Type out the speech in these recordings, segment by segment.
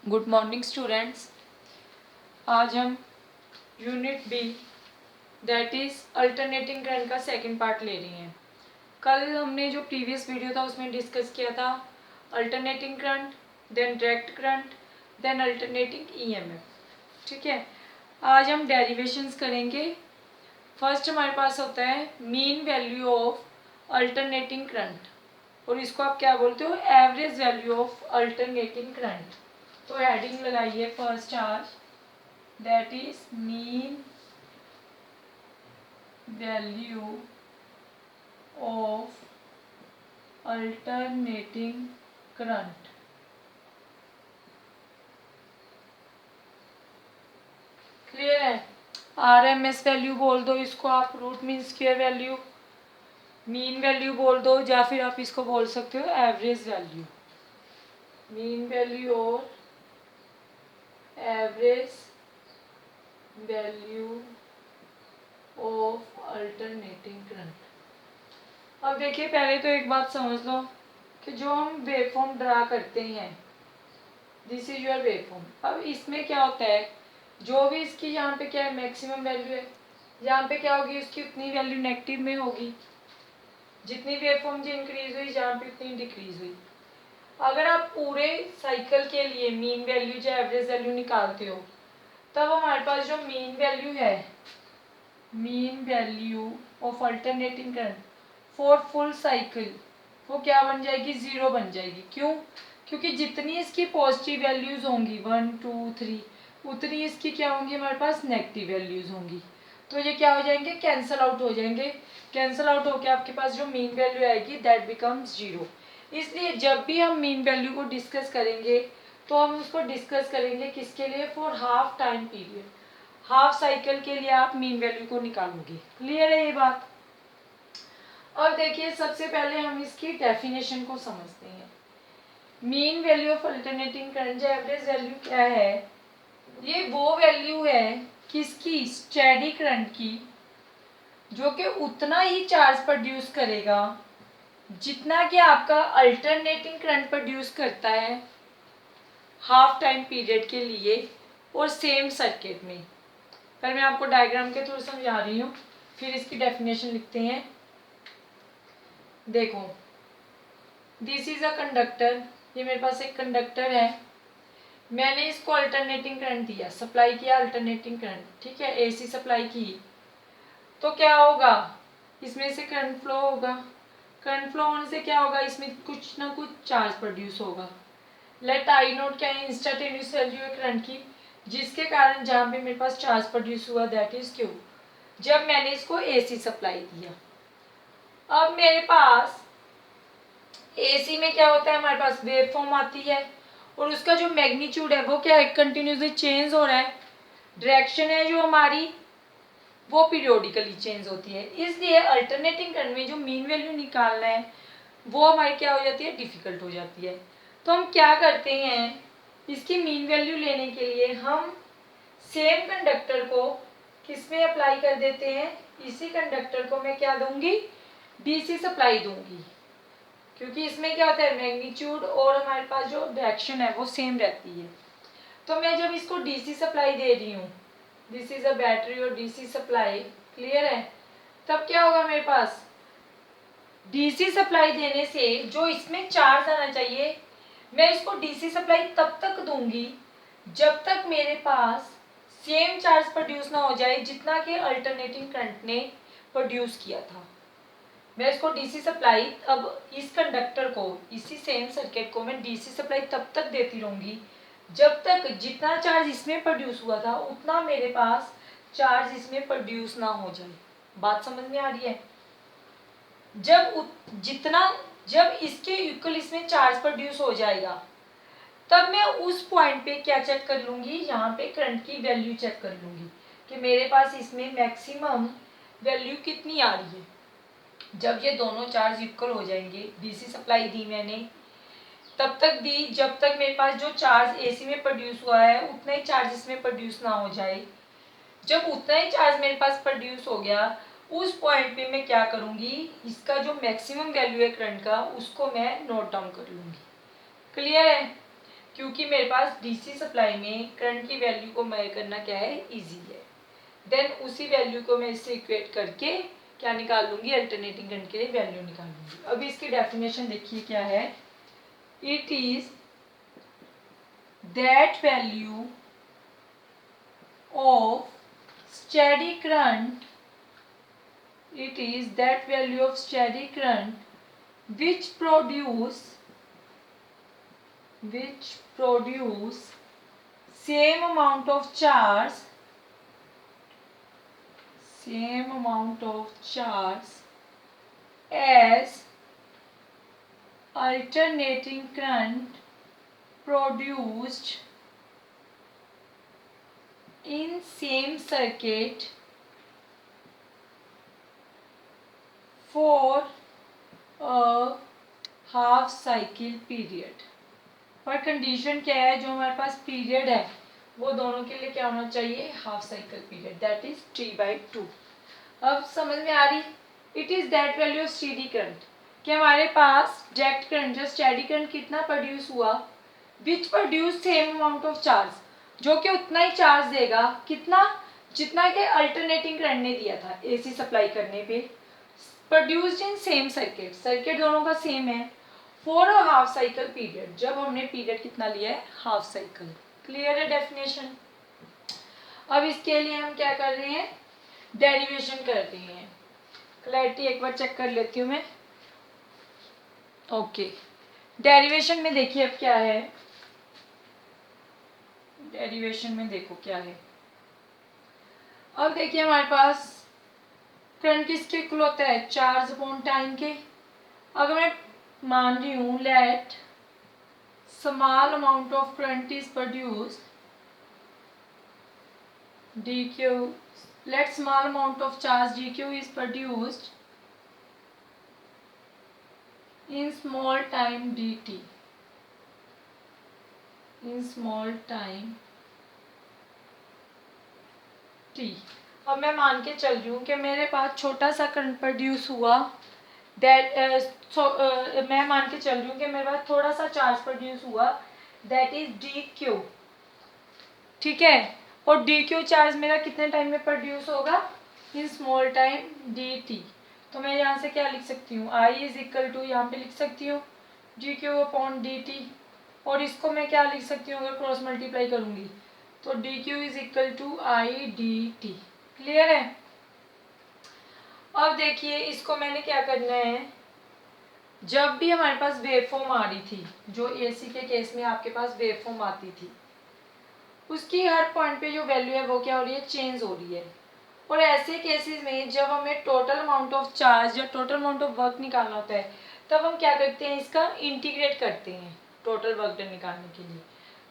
Good morning students. आज हम unit B that is alternating current का सेकंड पार्ट ले रहे हैं। कल हमने जो प्रीवियस वीडियो था उसमें डिस्कस किया था alternating current, then direct current, then alternating EMF. ठीक है, आज हम डेरिवेशंस करेंगे। फर्स्ट हमारे पास होता है mean value of alternating current, और इसको आप क्या बोलते हो, average value of alternating current. तो हेडिंग लगाइए first charge, that is mean value of alternating current. Clear है? आरएमएस वैल्यू बोल दो इसको आप, root mean square value, mean value बोल दो, या फिर आप इसको बोल सकते हो एवरेज वैल्यू, मीन वैल्यू और average value of alternating current. अब देखिए, पहले तो एक बात समझ लो कि जो हम वेवफॉर्म ड्रा करते हैं, दिस इज योर वेवफॉर्म। अब इसमें क्या होता है, जो भी इसकी यहाँ पे क्या है मैक्सिमम वैल्यू है, यहाँ पे क्या होगी, उसकी उतनी वैल्यू नेगेटिव में होगी। जितनी वेवफॉर्म जो इंक्रीज हुई, जहाँ पे उतनी डिक्रीज हुई। अगर आप पूरे साइकिल के लिए मीन वैल्यू या एवरेज वैल्यू निकालते हो, तब हमारे पास जो मीन वैल्यू है, mean value of alternating current for full cycle, वो क्या बन जाएगी, 0 बन जाएगी। क्यों? क्योंकि जितनी इसकी पॉजिटिव वैल्यूज होंगी 1 2 3, उतनी इसकी क्या होंगी, हमारे पास नेगेटिव वैल्यूज होंगी। तो ये क्या हो जाएंगे, कैंसल आउट हो जाएंगे। कैंसल आउट होकर आपके पास जो मीन वैल्यू आएगी दैट बिकम्स 0। इसलिए जब भी हम मीन वैल्यू को डिस्कस करेंगे, तो हम उसको डिस्कस करेंगे किसके लिए, for half time period. Half cycle के लिए आप मीन वैल्यू को निकालोगे। क्लियर है ये बात? और देखिए, सबसे पहले हम इसकी डेफिनेशन को समझते हैं। Mean value of alternating current या एवरेज वैल्यू क्या है, ये वो वैल्यू है किसकी, स्टेडी करंट की, जो कि उतना ही चार्ज प्रोड्यूस करेगा जितना कि आपका अल्टरनेटिंग करंट प्रोड्यूस करता है हाफ टाइम पीरियड के लिए और सेम सर्किट में। पर मैं आपको डायग्राम के थ्रू समझा रही हूँ, फिर इसकी डेफिनेशन लिखते हैं। देखो, दिस इज अ कंडक्टर, ये मेरे पास एक कंडक्टर है। मैंने इसको अल्टरनेटिंग करंट दिया, सप्लाई किया अल्टरनेटिंग करंट, ठीक है, एसी सप्लाई की। तो क्या होगा, इसमें से करंट फ्लो होगा। करंट फ्लो होने से क्या होगा, इसमें कुछ ना कुछ चार्ज प्रोड्यूस होगा। लेट आई नोट क्या है, इंस्टेंटेनियस वैल्यू है करंट की, जिसके कारण जहाँ पे मेरे पास चार्ज प्रोड्यूस हुआ दैट इज क्यू, जब मैंने इसको एसी सप्लाई दिया। अब मेरे पास एसी में क्या होता है, हमारे पास वेव फॉर्म आती है, और उसका जो मैग्नीट्यूड है वो क्या है, कंटिन्यूसली चेंज हो रहा है। डायरेक्शन है जो हमारी, वो पीरियोडिकली चेंज होती है। इसलिए अल्टरनेटिंग करंट में जो मीन वैल्यू निकालना है, वो हमारी क्या हो जाती है, डिफिकल्ट हो जाती है। तो हम क्या करते हैं, इसकी मीन वैल्यू लेने के लिए हम सेम कंडक्टर को किस में अप्लाई कर देते हैं, इसी कंडक्टर को मैं क्या दूंगी, डीसी सप्लाई दूंगी। क्योंकि इसमें क्या होता है, मैग्नीट्यूड और हमारे पास जो डायरेक्शन है वो सेम रहती है। तो मैं जब इसको डीसी सप्लाई दे रही हूँ, दिस इज अ बैटरी और डीसी सप्लाई, क्लियर है, तब क्या होगा, मेरे पास डीसी सप्लाई देने से जो इसमें चार्ज आना चाहिए, मैं इसको डीसी सप्लाई तब तक दूंगी जब तक मेरे पास सेम चार्ज प्रोड्यूस ना हो जाए जितना कि अल्टरनेटिंग करंट ने प्रोड्यूस किया था। मैं इसको डीसी सप्लाई, अब इस कंडक्टर को, इसी सेम सर्किट को मैं डीसी सप्लाई तब तक देती रहूंगी जब तक जितना चार्ज इसमें प्रोड्यूस हुआ था उतना मेरे पास चार्ज इसमें प्रोड्यूस ना हो जाए। बात समझ में आ रही है? जितना, जब इसके इक्वल इसमें चार्ज प्रोड्यूस हो जाएगा, तब मैं उस पॉइंट पे क्या चेक कर लूंगी, यहाँ पे करंट की वैल्यू चेक कर लूंगी कि मेरे पास इसमें मैक्सिमम वैल्यू कितनी आ रही है। जब ये दोनों चार्ज इक्वल हो जाएंगे, डीसी सप्लाई दी मैंने, तब तक दी जब तक मेरे पास जो चार्ज एसी में प्रोड्यूस हुआ है उतना ही चार्ज इसमें प्रोड्यूस ना हो जाए। जब उतना ही चार्ज मेरे पास प्रोड्यूस हो गया, उस पॉइंट पे मैं क्या करूंगी, इसका जो मैक्सिमम वैल्यू है करंट का, उसको मैं नोट डाउन कर लूंगी। क्लियर है? क्योंकि मेरे पास डीसी सप्लाई में करंट की वैल्यू को मेजर करना क्या है, इजी है। देन उसी वैल्यू को मैं इससे इक्वेट करके क्या निकाल लूँगी, अल्टरनेटिंग करंट के लिए वैल्यू निकाल लूँगी। अभी इसकी डेफिनेशन देखिए क्या है, it is that value of steady current, it is that value of steady current which produce same amount of charge as alternating current produced in same circuit for a half cycle period. पर condition क्या है, जो हमारे पास period है वो दोनों के लिए क्या होना चाहिए, half cycle period, that is T/2। अब समझ में आ रही, it is that value of steady current, कि हमारे पास डायरेक्ट करंट जो स्टेडी करंट कितना प्रोड्यूस हुआ, which produce same amount of charge, जो कि उतना ही चार्ज देगा, कितना, जितना कि अल्टरनेटिंग करंट ने दिया था एसी सप्लाई करने पे, produced in same circuit, circuit दोनों का सेम है, for a half cycle period, जब हमने पीरियड कितना लिया है, हाफ साइकिल। क्लियर है डेफिनेशन। अब इसके लिए हम क्या कर रहे हैं, डेरिवेशन कर रहे हैं। क्लैरिटी एक बार चेक कर लेती हूँ मैं। ओके, डेरिवेशन में देखिए अब क्या है, डेरिवेशन में देखो क्या है। अब देखिए हमारे पास करंट किसके इक्वल होता है, चार्ज अपॉन टाइम के। अगर मैं मान रही हूँ let small amount of current is produced dq, let small amount of charge dq is produced in small time dt, in small time t। अब मैं मान के चल रही हूँ कि मेरे पास छोटा सा करंट प्रोड्यूस हुआ, मैं मान के चल रही हूँ कि मेरे पास थोड़ा सा चार्ज प्रोड्यूस हुआ, दैट इज dq, ठीक है। और dq चार्ज मेरा कितने टाइम में प्रोड्यूस होगा, इन स्मॉल टाइम dt। तो मैं यहाँ से क्या लिख सकती हूँ, I इज इक्वल टू, यहाँ पे लिख सकती हूँ dq अपॉन dt, और इसको मैं क्या लिख सकती हूँ, अगर क्रॉस मल्टीप्लाई करूँगी तो dq is equal to I dt। Clear है। अब देखिए इसको मैंने क्या करना है, जब भी हमारे पास वेवफॉर्म आ रही थी, जो एसी के केस में आपके पास वेवफॉर्म आती थी, उसकी हर पॉइंट पे जो वैल्यू है वो क्या हो रही है, चेंज हो रही है। और ऐसे केसेस में जब हमें टोटल अमाउंट ऑफ चार्ज या टोटल अमाउंट ऑफ वर्क निकालना होता है, तब हम क्या करते हैं, इसका इंटीग्रेट करते हैं टोटल वर्क डन निकालने के लिए।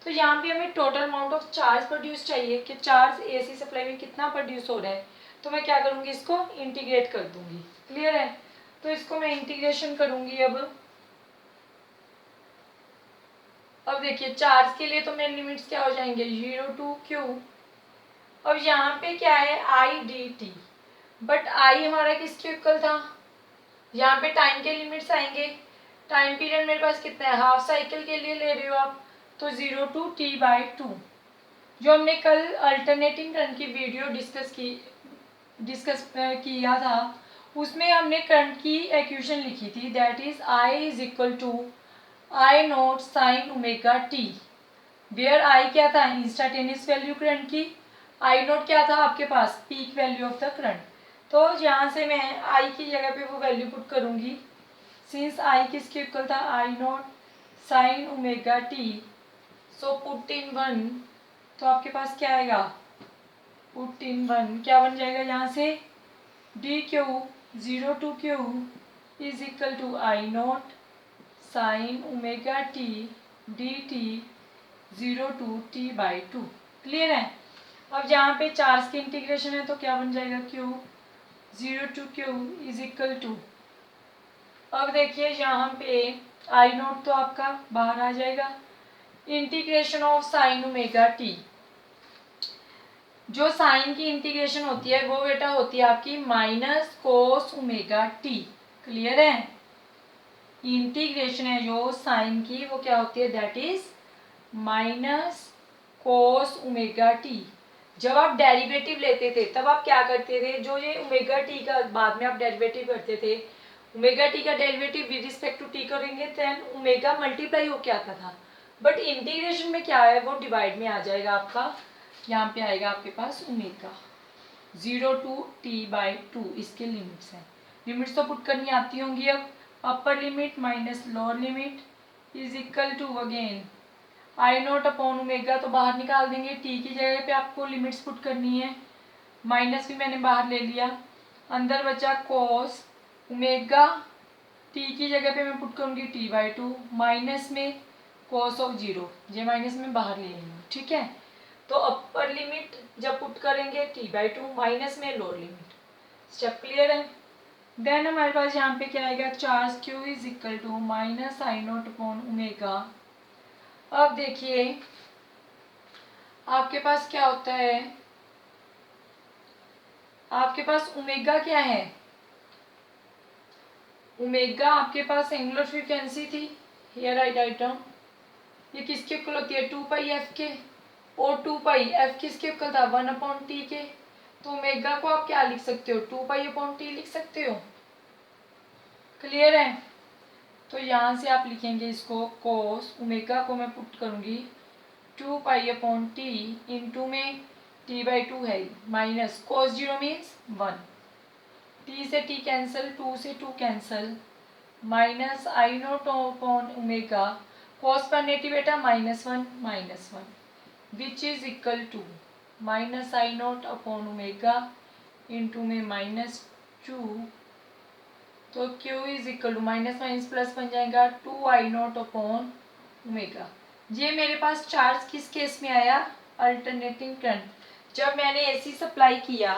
तो यहाँ पे हमें total amount of charge produce चाहिए, कि चार्ज एसी सप्लाई में कितना प्रोड्यूस हो रहा है, तो मैं क्या करूँगी, इसको इंटीग्रेट कर दूंगी। क्लियर है। तो इसको मैं इंटीग्रेशन करूँगी। अब देखिए चार्ज के लिए तो मेरे लिमिट्स क्या हो जाएंगे, 0 to Q। अब यहाँ पे क्या है, I dt, बट I हमारा किसके इक्वल था, यहाँ पे टाइम के लिमिट्स आएंगे। टाइम पीरियड मेरे पास कितना है, हाफ साइकिल के लिए ले रहे हो आप, तो 0 to T/2। जो हमने कल अल्टरनेटिंग करंट की वीडियो डिस्कस किया था, उसमें हमने करंट की इक्वेशन लिखी थी, that is I is equal to I not sine omega t, where I क्या था, इंस्टेंटेनियस वैल्यू करंट की, I नॉट क्या था आपके पास, peak value of the current. तो यहाँ से मैं I की जगह पे वो वैल्यू पुट करूँगी, सिंस I किसके इक्वल था, I not sine omega T, so put in 1, तो आपके पास क्या आएगा, पुट इन 1 क्या बन जाएगा यहाँ से, dq 0 to Q is equal to I not sine omega t dt 0 to T/2। Clear है। अब यहाँ पे चार्ज की इंटीग्रेशन है, तो क्या बन जाएगा, Q 0 to Q is equal to, अब देखिए यहाँ पे I नॉट तो आपका बाहर आ जाएगा, integration of sine omega T, जो साइन की इंटीग्रेशन होती है वो बेटा होती है आपकी minus cos omega T. Clear है। इंटीग्रेशन है जो साइन की, वो क्या होती है, that is minus cos omega T. जब आप डेरिवेटिव लेते थे तब आप क्या करते थे, जो ये ओमेगा टी का बाद में आप डेरिवेटिव करते थे, ओमेगा टी का derivative with respect to t करेंगे देन ओमेगा मल्टीप्लाई होके आता था। बट इंटीग्रेशन में क्या है, वो डिवाइड में आ जाएगा आपका, यहाँ पे आएगा आपके पास omega 0 to t by two, इसके लिमिट्स हैं। लिमिट्स तो पुट करनी आती होंगी। अब upper limit minus lower limit is equal to again I not upon omega, तो बाहर निकाल देंगे। टी की जगह पे आपको लिमिट्स पुट करनी है, माइनस भी मैंने बाहर ले लिया, अंदर बचा कोस ओमेगा, टी की जगह पे मैं पुट करूँगी टी बाई टू, माइनस में कोस ऑफ 0, ये माइनस में बाहर ले लूँगी, ठीक है। तो अपर लिमिट जब पुट करेंगे टी बाई टू, माइनस में लोअर लिमिट। स्टेप क्लियर है। देन हमारे पास यहाँ पे क्या आएगा, charge q is equal to minus I not upon omega. अब देखिए आपके पास क्या होता है, आपके पास ओमेगा क्या है, ओमेगा आपके पास एंगुलर फ्रीक्वेंसी थी, हियर आई राइट डाउन, ये किसके इक्वल होती है 2 पाई एफ के, और 2 पाई एफ किसके इक्वल था 1 अपॉन टी के। तो ओमेगा को आप क्या लिख सकते हो, 2 पाई अपॉन टी लिख सकते हो। क्लियर है। तो यहाँ से आप लिखेंगे इसको कोस ओमेगा को मैं पुट करूँगी 2 पाई अपॉन टी इंटू में टी बाई टू है माइनस कोस 0 मीन्स 1, टी से टी कैंसिल, 2 से 2 cancel, minus I note upon omega, cos पर नेटिव बेटा -1 which is equal to minus I note upon omega into में -2, तो q is equal to minus minus plus बन जाएगा 2 आई नोट अपॉन ओमेगा। ये मेरे पास चार्ज किस केस में आया, अल्टरनेटिंग करंट। जब मैंने एसी सप्लाई किया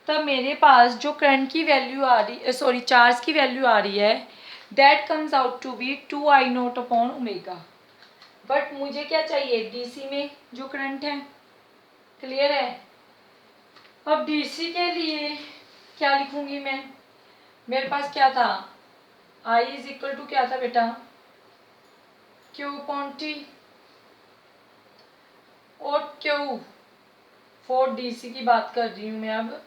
तब मेरे पास जो करंट की वैल्यू आ रही, सॉरी चार्ज की वैल्यू आ रही है, that comes out to be 2 I note upon omega. But मुझे क्या चाहिए, डीसी में जो करंट है। क्लियर है। अब डीसी के लिए क्या लिखूंगी मैं, मेरे पास क्या था, आई इज इक्वल टू क्या था बेटा, क्यू अपॉन टी, और क्यू फॉर डीसी की बात कर रही हूँ मैं। अब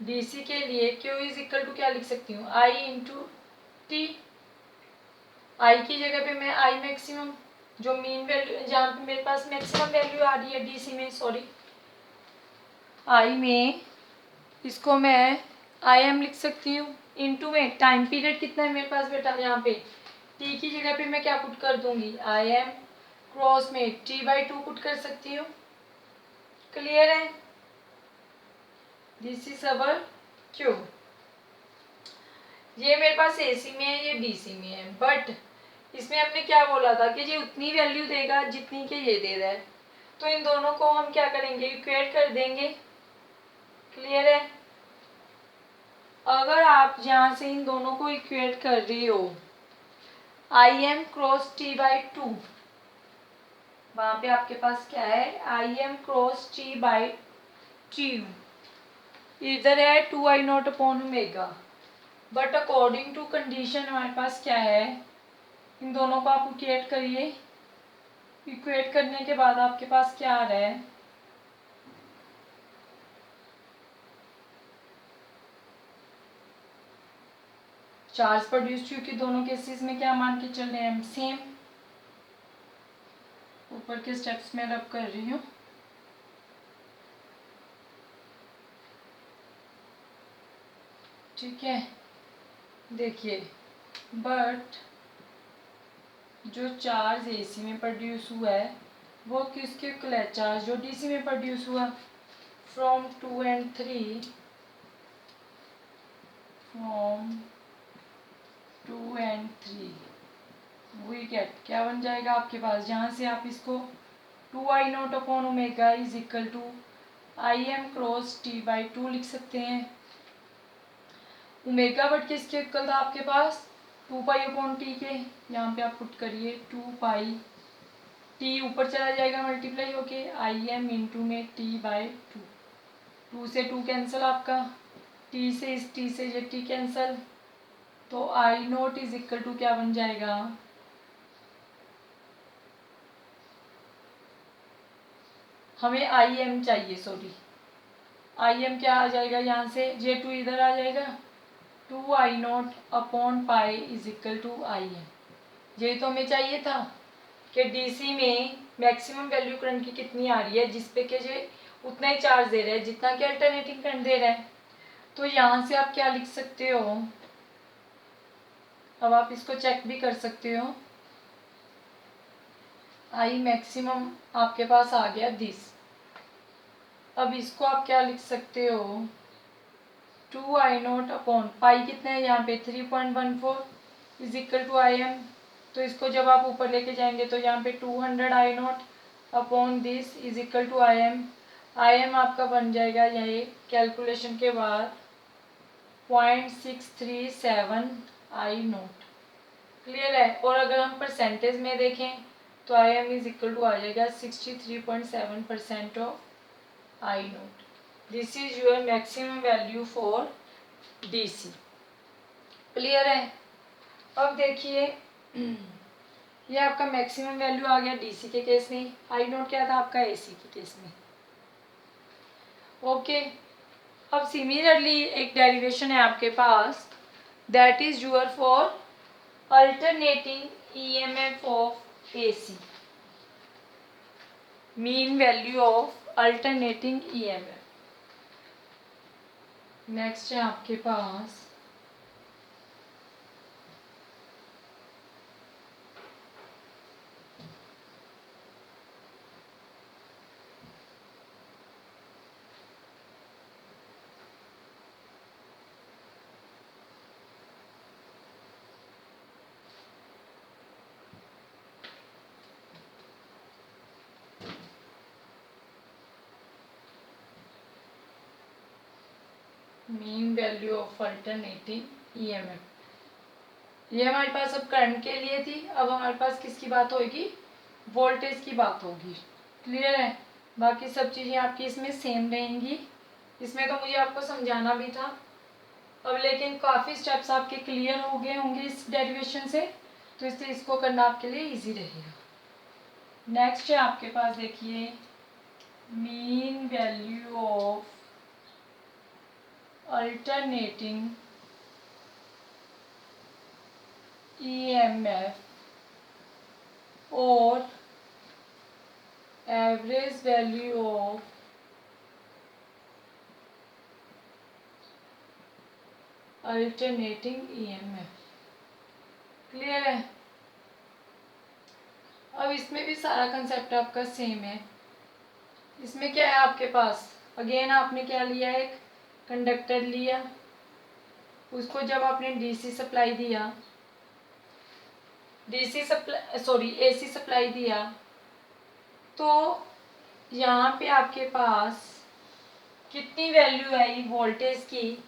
डीसी के लिए क्यू इज इक्वल टू क्या लिख सकती हूँ, आई इंटू टी। आई की जगह पे मैं आई मैक्सिमम, जो मीन वैल्यू जहाँ पे मेरे पास मैक्सिमम वैल्यू आ रही है डीसी में, सॉरी आई में, इसको मैं आई एम लिख सकती हूँ, इंटू में टाइम पीरियड कितना है मेरे पास बेटा, यहाँ पे टी की जगह पे मैं क्या पुट कर दूंगी, आई एम क्रॉस में टी बाई टू पुट कर सकती हूँ। क्लियर है। This is our Q. ये मेरे पास एसी में है, ये डीसी में है, बट इसमें हमने क्या बोला था कि ये उतनी वैल्यू देगा जितनी के ये दे रहा है, तो इन दोनों को हम क्या करेंगे, इक्वेट कर देंगे। क्लियर है। अगर आप यहाँ से इन दोनों को इक्वेट कर रही हो, I m cross t by two, वहां पे आपके पास क्या है, I m cross t by t, इधर है 2 I not upon omega. But according to condition हमारे पास क्या है, इन दोनों को आप इक्वेट करिए, इक्वेट करने के बाद आपके पास क्या आ रहा है, चार्ज प्रोड्यूस, क्योंकि दोनों केसेस में क्या मान के चल रहे हैं, सेम। ऊपर के स्टेप्स में रब कर रही हूँ। ठीक है। देखिए बट जो चार्ज एसी में प्रोड्यूस हुआ है वो किसके इक्वल है, चार्ज जो डीसी में प्रोड्यूस हुआ, from 2 and 3, from 2 and 3 we get, क्या बन जाएगा आपके पास, जहाँ से आप इसको 2 I note upon omega is equal to I m cross t by two लिख सकते हैं। ओमेगा बट किसके इक्वल था आपके पास, 2 पाई अपॉन टी के, यहाँ पे आप पुट करिए 2 पाई, टी ऊपर चला जाएगा मल्टीप्लाई होके, आई एम इंटू में टी बाई टू, 2 से 2 कैंसिल आपका, टी से इस टी से ये टी कैंसिल, तो आई नोट इज इक्वल टू क्या बन जाएगा, हमें आई एम चाहिए, सॉरी आई एम क्या आ जाएगा यहाँ से, जे टू इधर आ जाएगा, 2I0 upon pi is equal to I M. यही तो हमें चाहिए था कि डीसी में मैक्सिमम वैल्यू करंट की कितनी आ रही है, जिस पे कि जे उतना ही चार्ज दे रहा है जितना कि अल्टरनेटिंग करंट दे रहा है। तो यहाँ से आप क्या लिख सकते हो, अब आप इसको चेक भी कर सकते हो, आई मैक्सिमम आपके पास आ गया दिस। अब इसको आप क्या लिख सकते हो, 2I0 अपॉन पाई कितना है यहाँ पे 3.14 is equal to I M. तो इसको जब आप ऊपर लेके जाएंगे तो यहाँ पे 200I0 upon this is equal to I M. I M आपका बन जाएगा ये कैलकुलेशन के बाद 0.637I0। क्लियर है। और अगर हम परसेंटेज में देखें तो I m is equal to आ जाएगा 63.7% of I0। This is your maximum value for DC। Clear है। अब देखिए ये आपका मैक्सिमम वैल्यू आ गया DC के केस में, I0 क्या था आपका AC के केस में। ओके अब सिमिलरली एक डेरिवेशन है आपके पास, that is your for alternating EMF of AC, mean value of alternating EMF। Next है आपके पास mean value of alternating EMF। ये हमारे पास अब करंट के लिए थी, अब हमारे पास किसकी बात होगी, वोल्टेज की बात होगी। क्लियर है। बाकी सब चीज़ें आपकी इसमें सेम रहेंगी। इसमें तो मुझे आपको समझाना भी था अब, लेकिन काफ़ी स्टेप्स आपके क्लियर हो गए होंगे इस डेरिवेशन से, तो इसलिए इसको करना आपके लिए इजी रहेगा। नेक्स्ट है आपके पास देखिए mean value of alternating EMF और average value of alternating EMF। Clear है। अब इसमें भी सारा कंसेप्ट आपका सेम है। इसमें क्या है आपके पास, अगेन आपने क्या लिया, एक कंडक्टर लिया, उसको जब आपने DC सप्लाई दिया, AC सप्लाई दिया, तो यहाँ पे आपके पास कितनी वैल्यू है वोल्टेज की,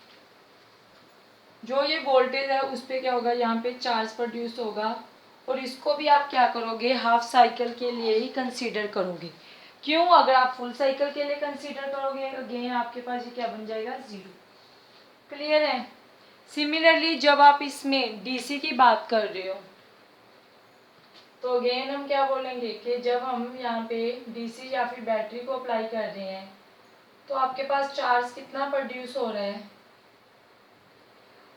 जो ये वोल्टेज है उस पर क्या होगा, यहाँ पे चार्ज प्रोड्यूस होगा, और इसको भी आप क्या करोगे, हाफ साइकिल के लिए ही कंसीडर करोगे। क्यों, अगर आप फुल साइकिल के लिए कंसीडर करोगे अगेन आपके पास ये क्या बन जाएगा, 0। क्लियर है। सिमिलरली जब आप इसमें DC की बात कर रहे हो तो अगेन हम क्या बोलेंगे कि जब हम यहाँ पे DC या फिर बैटरी को अप्लाई कर रहे हैं तो आपके पास चार्ज कितना प्रोड्यूस हो रहा है,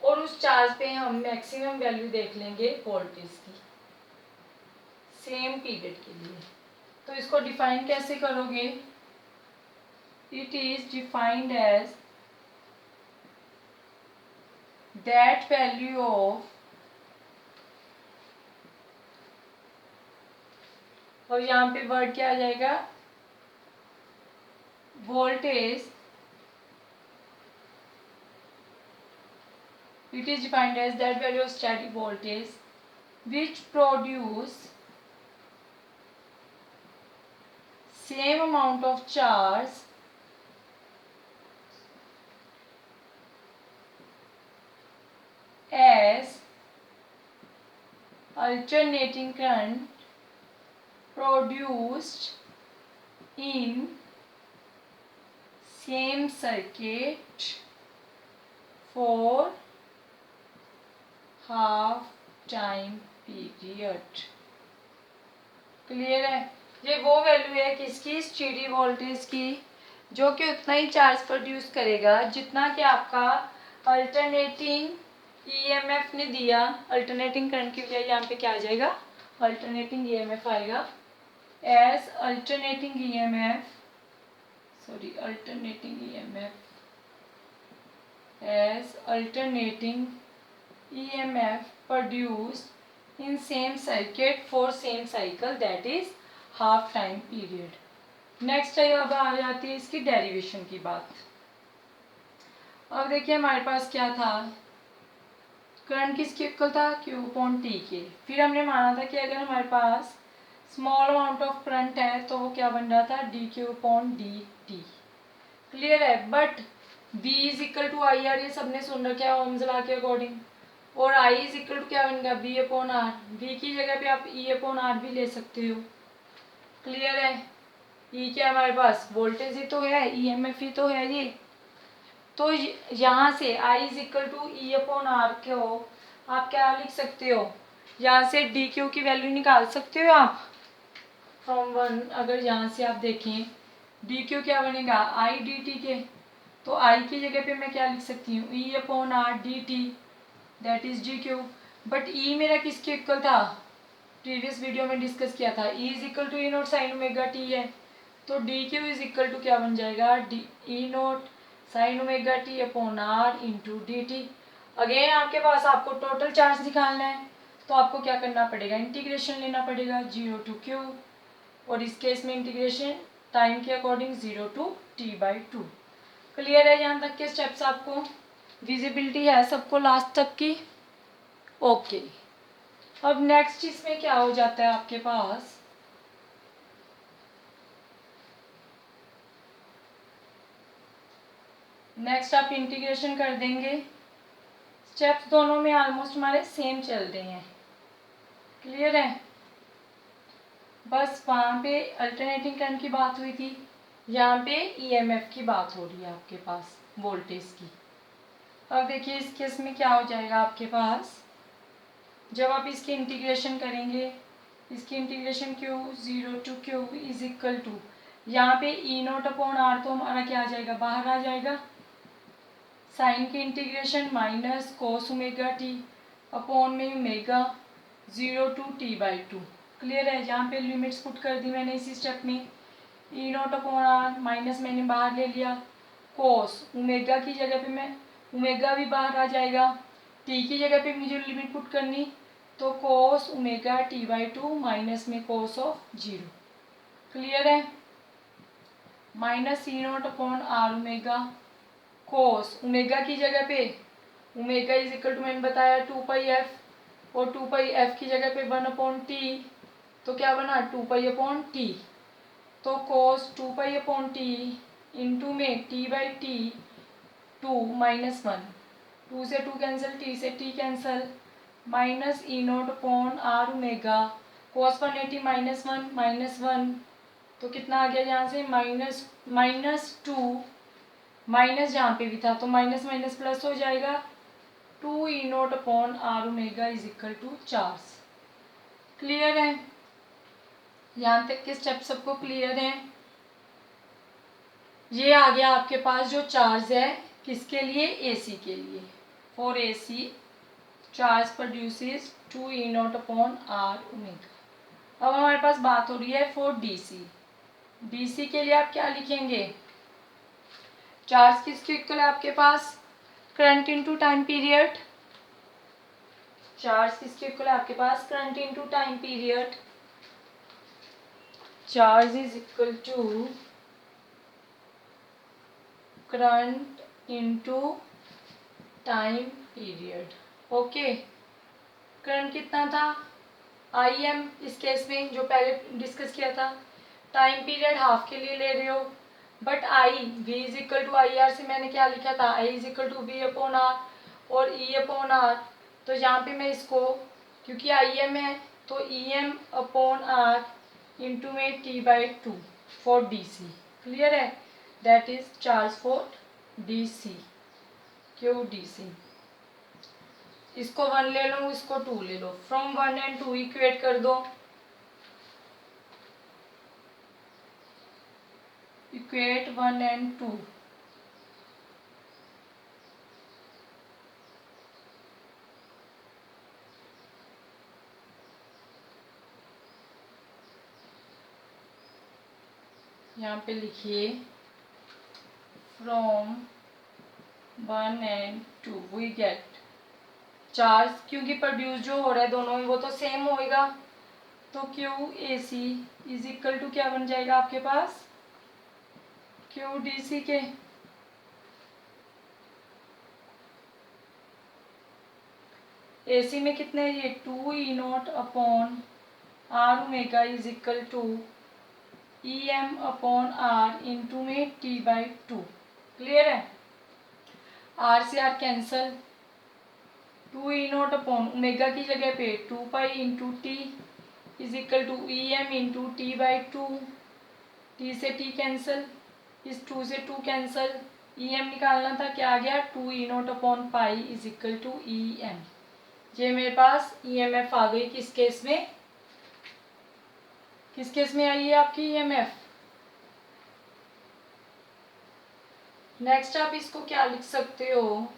और उस चार्ज पे हम मैक्सिमम वैल्यू देख लेंगे वोल्टेज की सेम पीरियड के लिए। तो इसको डिफाइन कैसे करोगे, it is defined as that value of, और यहाँ पे वर्ड क्या आ जाएगा, voltage. It is defined as that value of static voltage which produce same amount of charge as alternating current produced in same circuit for half time period. Clear है। ये वो value है किसकी, स्टेडी वोल्टेज की, जो कि उतना ही charge produce करेगा जितना कि आपका अल्टरनेटिंग ईएमएफ ने दिया। अल्टरनेटिंग करंट की बजाय यहाँ पे क्या आ जाएगा, अल्टरनेटिंग ईएमएफ आएगा। As alternating EMF, sorry alternating EMF, as alternating EMF produced in same circuit for same cycle, that is half time period. Next अब आ जाती है इसकी डेरिवेशन की बात। अब देखिए हमारे पास क्या था, करंट किसके इक्वल था, Q अपॉन T के। फिर हमने माना था कि अगर हमारे पास स्मॉल अमाउंट ऑफ करंट है तो वो क्या बन रहा था, dQ अपॉन dt। क्लियर है। But V is equal to I R, ये सबने सुन रखा है ओम्स लॉ के अकॉर्डिंग। और I इज इक्वल टू क्या बनेगा, B अपॉन आर। V की जगह पे आप E अपॉन आर भी ले सकते हो। क्लियर है। E क्या हमारे पास वोल्टेज ही तो है, EMF ही तो है ये। तो यहाँ से I is equal to E upon R को आप क्या लिख सकते हो, यहाँ से DQ की वैल्यू निकाल सकते हो आप फ्रॉम वन। अगर यहाँ से आप देखें DQ क्या बनेगा, I dt के, तो I की जगह पे मैं क्या लिख सकती हूँ, E upon R dt, that is DQ। But E मेरा किसके इक्वल था, प्रीवियस वीडियो में डिस्कस किया था, E is equal to E not sine omega t है। तो DQ इज इक्वल टू क्या बन जाएगा, E not sine omega t upon R into d t. Again आपके पास आपको टोटल चार्ज निकालना है, तो आपको क्या करना पड़ेगा, इंटीग्रेशन लेना पड़ेगा 0 टू Q, और इस केस में इंटीग्रेशन टाइम के अकॉर्डिंग 0 टू T/2। क्लियर है यहाँ तक के स्टेप्स, आपको विजिबिलिटी है सबको लास्ट तक की। ओके। अब नेक्स्ट इसमें क्या हो जाता है आपके पास, नेक्स्ट आप इंटीग्रेशन कर देंगे। स्टेप्स दोनों में ऑलमोस्ट हमारे सेम चल रहे हैं। क्लियर है। बस वहाँ पे अल्टरनेटिंग करंट की बात हुई थी, यहाँ पे ईएमएफ की बात हो रही है आपके पास वोल्टेज की। अब देखिए इस केस में क्या हो जाएगा आपके पास, जब आप इसकी इंटीग्रेशन करेंगे, इसकी integration Q 0 to Q is equal to, यहाँ पे ई नोट अपॉन आर तो हमारा क्या आ जाएगा, बाहर आ जाएगा। साइन की integration minus cos omega t upon में ओमेगा 0 टू T/2। क्लियर है। यहाँ पे लिमिट्स पुट कर दी मैंने इसी स्टेप में, ई नोट अपॉन आर माइनस मैंने बाहर ले लिया, कोस ओमेगा की जगह पे मैं ओमेगा भी बाहर आ जाएगा, टी की जगह पे मुझे लिमिट पुट करनी, तो कोस ओमेगा T/2 माइनस में कोस ऑफ 0। क्लियर है। Minus E note upon R omega, cos omega की जगह पे ओमेगा इज इक्वल टू मैंने बताया 2πf, और 2πf की जगह पे 1/t, तो क्या बना 2π/t, तो कोस 2π/t इंटू में T/t 2 माइनस 1, 2 से 2 कैंसिल, T से T कैंसिल, minus E note upon R omega, cos 180 minus 1, तो कितना आ गया यहाँ से -2, माइनस जहाँ पे भी था तो माइनस माइनस प्लस हो जाएगा, 2 E note upon R omega is equal to charge. Clear है। यहाँ तक के स्टेप सबको क्लियर है। ये आ गया आपके पास जो चार्ज है किसके लिए, एसी के लिए। For AC charge produces 2 E note upon R omega. अब हमारे पास बात हो रही है फॉर डीसी। डीसी के लिए आप क्या लिखेंगे, चार्ज किसके इक्वल है आपके पास, current into time period. Charge किसके इक्वल है आपके पास, current into time period. Charge is equal to current into time period. Okay. Current कितना था, आई एम, इस केस में जो पहले डिस्कस किया था। टाइम पीरियड हाफ के लिए ले रहे हो, but I V is equal to I R से मैंने क्या लिखा था, I is equal to V upon R और ई अपॉन आर। तो यहाँ पे मैं इसको, क्योंकि आई एम है तो E m upon R into में T/2 for D C. Clear है। That is charge for D C, Q D C. इसको 1 ले लो, इसको 2 ले लो, फ्रॉम 1 and 2 इक्वेट कर दो। Equate 1 and 2। यहाँ पे लिखिए from 1 and 2 we get charge, क्योंकि प्रोड्यूस जो हो रहा है दोनों में वो तो सेम होएगा, तो Q A C is equal to क्या बन जाएगा आपके पास, क्यू डी सी के ए सी में कितने, ये 2 E not upon R omega is equal to E m upon R into में टी बाई 2। क्लियर है? आर से R cancel, 2 E not upon omega की जगह पे 2 pi into t is equal to E m into t by 2। T से t cancel, इस 2 से 2 cancel, E M निकालना था, क्या आ गया 2 E not upon pi is equal to E m. ये मेरे पास ई एम एफ आ गई, किस केस में, किस केस में आई है आपकी ई एम एफ। नेक्स्ट आप इसको क्या लिख सकते हो,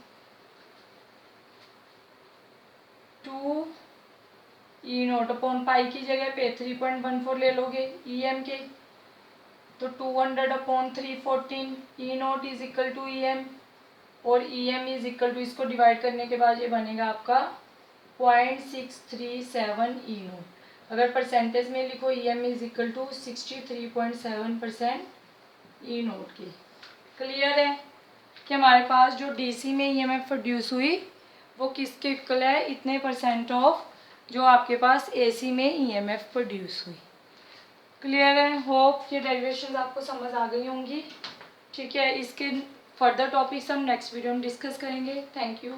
2 ई नॉट अपॉन पाई की जगह पे 3.14 ले लोगे ई एम के, तो 200 upon 314 E not is equal to E m, और E M is equal to, इसको डिवाइड करने के बाद ये बनेगा आपका 0.637 ई नॉट। अगर परसेंटेज में लिखो E M is equal to 63.7% E naught की। क्लियर है कि हमारे पास जो डीसी में ईएमएफ प्रोड्यूस हुई वो किसके इक्वल है, इतने परसेंट ऑफ जो आपके पास एसी में ईएमएफ प्रोड्यूस हुई। क्लियर है? होप ये डेरिवेशन आपको समझ आ गई होंगी। ठीक है, इसके फर्दर टॉपिक्स हम नेक्स्ट वीडियो में डिस्कस करेंगे। Thank you.